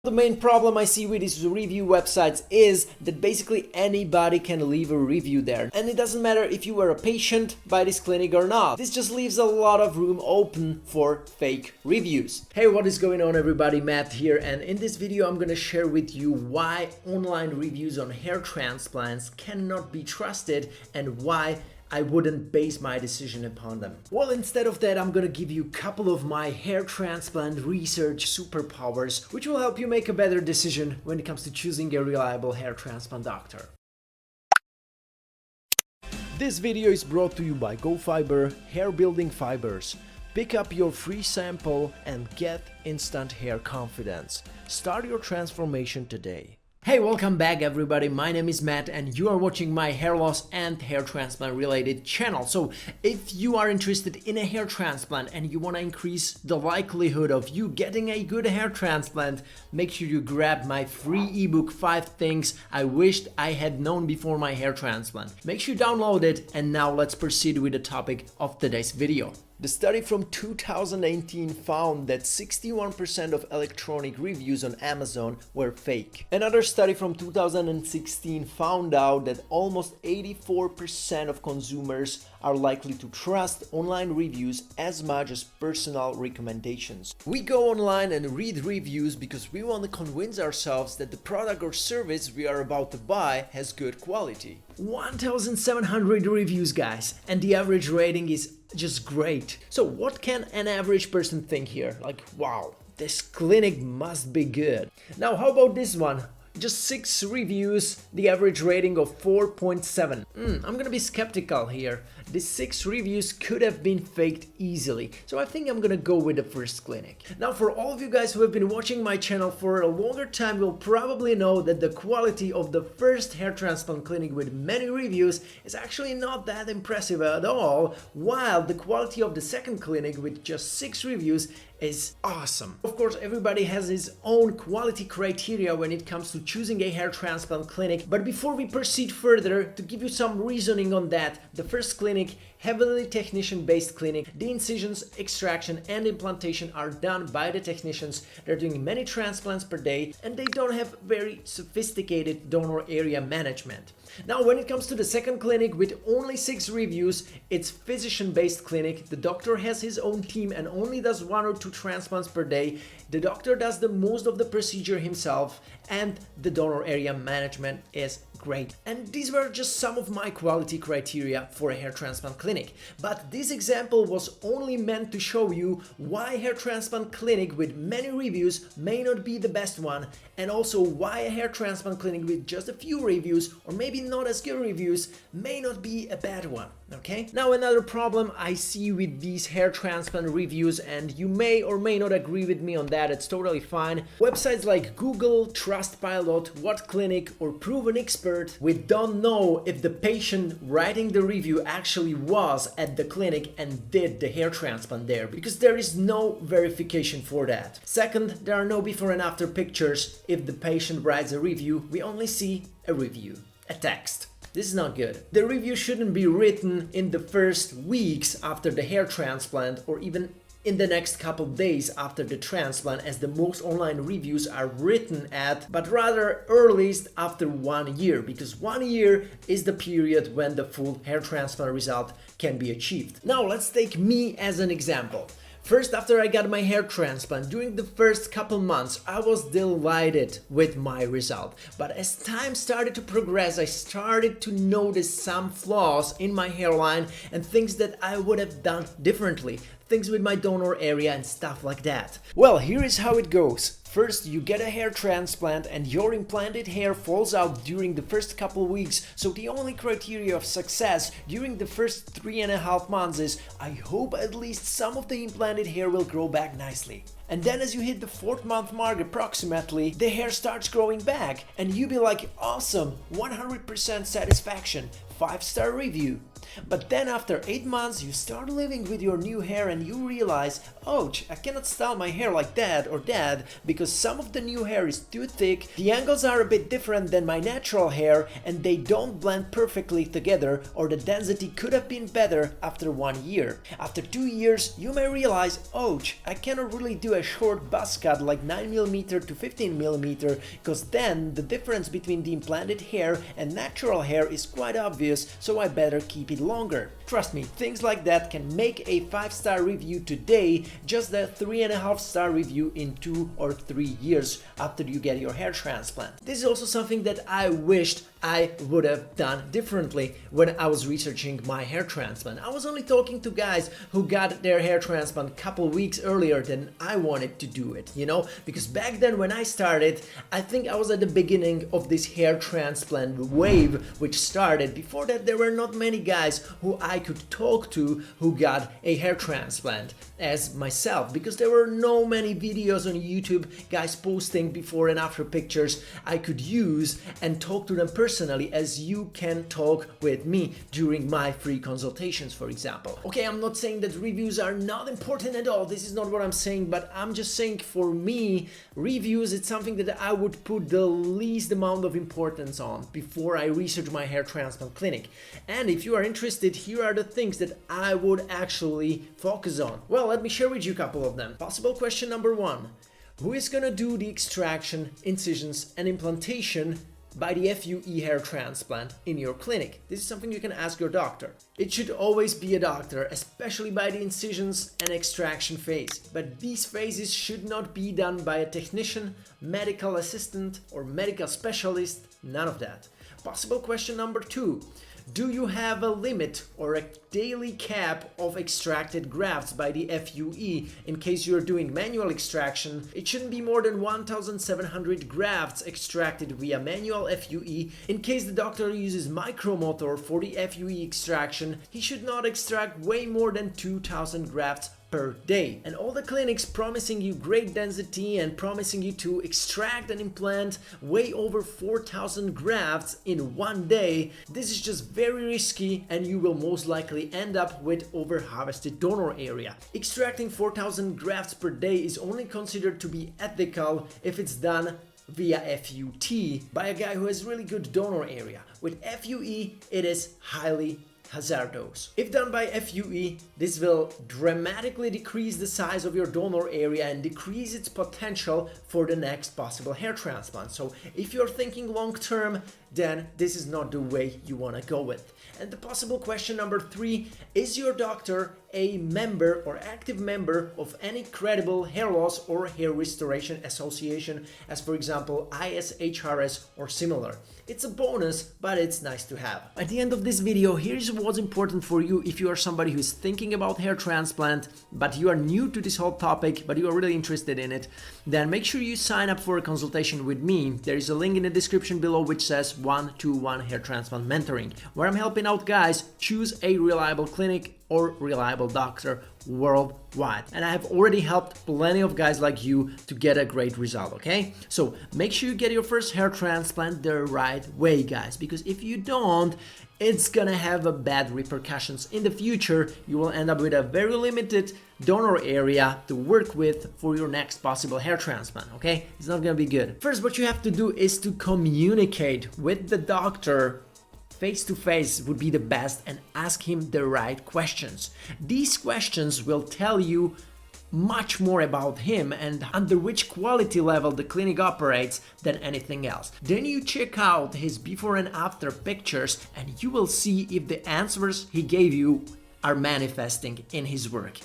The main problem I see with these review websites is that basically anybody can leave a review there, and it doesn't matter if you were a patient by this clinic or not. This just leaves a lot of room open for fake reviews. Hey, what is going on everybody? Matt here, and in this video I'm gonna share with you why online reviews on hair transplants cannot be trusted and why I wouldn't base my decision upon them. Well, instead of that, I'm gonna give you a couple of my hair transplant research superpowers, which will help you make a better decision when it comes to choosing a reliable hair transplant doctor. This video is brought to you by GoFiber Hair Building Fibers. Pick up your free sample and get instant hair confidence. Start your transformation today. Hey, welcome back everybody, my name is Matt and you are watching my hair loss and hair transplant related channel. So if you are interested in a hair transplant and you want to increase the likelihood of you getting a good hair transplant, make sure you grab my free ebook 5 things I wished I had known before my hair transplant. Make sure you download it, and now let's proceed with the topic of today's video. The study from 2018 found that 61% of electronic reviews on Amazon were fake. Another study from 2016 found out that almost 84% of consumers are likely to trust online reviews as much as personal recommendations. We go online and read reviews because we want to convince ourselves that the product or service we are about to buy has good quality. 1,700 reviews, guys, and the average rating is just great. So what can an average person think here? Like, wow, this clinic must be good. Now, how about this one? Just 6 reviews, the average rating of 4.7. I'm gonna be skeptical here. These 6 reviews could have been faked easily, so I think I'm gonna go with the first clinic. Now, for all of you guys who have been watching my channel for a longer time, you'll probably know that the quality of the first hair transplant clinic with many reviews is actually not that impressive at all, while the quality of the second clinic with just 6 reviews is awesome. Of course, everybody has his own quality criteria when it comes to choosing a hair transplant clinic, but before we proceed further, to give you some reasoning on that, the first clinic, heavily technician-based clinic, the incisions, extraction and implantation are done by the technicians. They're doing many transplants per day and they don't have very sophisticated donor area management. Now, when it comes to the second clinic with only 6 reviews, it's physician-based clinic. The doctor has his own team and only does 1 or 2 transplants per day. The doctor does the most of the procedure himself and the donor area management is great. And these were just some of my quality criteria for a hair transplant clinic. But this example was only meant to show you why a hair transplant clinic with many reviews may not be the best one, and also why a hair transplant clinic with just a few reviews or maybe not as good reviews may not be a bad one. Okay? Now, another problem I see with these hair transplant reviews, and you may or may not agree with me on that, it's totally fine. Websites like Google, Trustpilot, What Clinic or Proven Expert, we don't know if the patient writing the review actually was at the clinic and did the hair transplant there, because there is no verification for that. Second, there are no before and after pictures. If the patient writes a review, we only see a review, a text. This is not good. The review shouldn't be written in the first weeks after the hair transplant or even in the next couple days after the transplant, as the most online reviews are written at, but rather earliest after 1 year, because 1 year is the period when the full hair transplant result can be achieved. Now let's take me as an example. First, after I got my hair transplant, during the first couple months, I was delighted with my result. But as time started to progress, I started to notice some flaws in my hairline and things that I would have done differently. Things with my donor area and stuff like that. Well, here is how it goes. First, you get a hair transplant and your implanted hair falls out during the first couple weeks. So the only criteria of success during the first 3.5 months is, I hope at least some of the implanted hair will grow back nicely. And then as you hit the 4th month mark approximately, the hair starts growing back and you be like, awesome, 100% satisfaction, 5-star review. But then after 8 months, you start living with your new hair and you realize, ouch, I cannot style my hair like that or that because some of the new hair is too thick, the angles are a bit different than my natural hair and they don't blend perfectly together, or the density could have been better after 1 year. After 2 years, you may realize, ouch, I cannot really do a short buzz cut like 9mm to 15mm because then the difference between the implanted hair and natural hair is quite obvious, so I better keep it longer. Trust me, things like that can make a 5-star review today just a 3.5-star review in 2 or 3 years after you get your hair transplant. This is also something that I wished I would have done differently when I was researching my hair transplant. I was only talking to guys who got their hair transplant a couple weeks earlier than I wanted to do it, you know? Because back then when I started, I think I was at the beginning of this hair transplant wave which started. Before that, there were not many guys who I could talk to who got a hair transplant as myself, because there were no many videos on YouTube, guys posting before and after pictures I could use and talk to them personally as you can talk with me during my free consultations, for example. Okay, I'm not saying that reviews are not important at all, this is not what I'm saying, but I'm just saying for me, reviews, it's something that I would put the least amount of importance on before I research my hair transplant clinic. And if you are interested, here are the things that I would actually focus on. Well, let me share with you a couple of them. Possible question number 1. Who is gonna do the extraction, incisions, and implantation by the FUE hair transplant in your clinic? This is something you can ask your doctor. It should always be a doctor, especially by the incisions and extraction phase. But these phases should not be done by a technician, medical assistant, or medical specialist, none of that. Possible question number 2. Do you have a limit or a daily cap of extracted grafts by the FUE? In case you're doing manual extraction, it shouldn't be more than 1,700 grafts extracted via manual FUE. In case the doctor uses micromotor for the FUE extraction, he should not extract way more than 2,000 grafts per day. And all the clinics promising you great density and promising you to extract and implant way over 4,000 grafts in 1 day, this is just very risky and you will most likely end up with over-harvested donor area. Extracting 4,000 grafts per day is only considered to be ethical if it's done via FUT by a guy who has really good donor area. With FUE, it is highly hazardous. If done by FUE, this will dramatically decrease the size of your donor area and decrease its potential for the next possible hair transplant. So if you're thinking long term, then this is not the way you want to go with. And the possible question number 3, is your doctor a member or active member of any credible hair loss or hair restoration association, as for example ISHRS or similar? It's a bonus, but it's nice to have. At the end of this video, here's what's important for you if you are somebody who's thinking about hair transplant, but you are new to this whole topic, but you are really interested in it, then make sure you sign up for a consultation with me. There is a link in the description below which says 1-to-1 hair transplant mentoring, where I'm helping out guys choose a reliable clinic or reliable doctor worldwide. And I have already helped plenty of guys like you to get a great result, okay? So make sure you get your first hair transplant the right way, guys, because if you don't, it's gonna have a bad repercussions in the future. You will end up with a very limited donor area to work with for your next possible hair transplant, okay? It's not gonna be good. First, what you have to do is to communicate with the doctor face to face would be the best, and ask him the right questions. These questions will tell you much more about him and under which quality level the clinic operates than anything else. Then you check out his before and after pictures and you will see if the answers he gave you are manifesting in his work.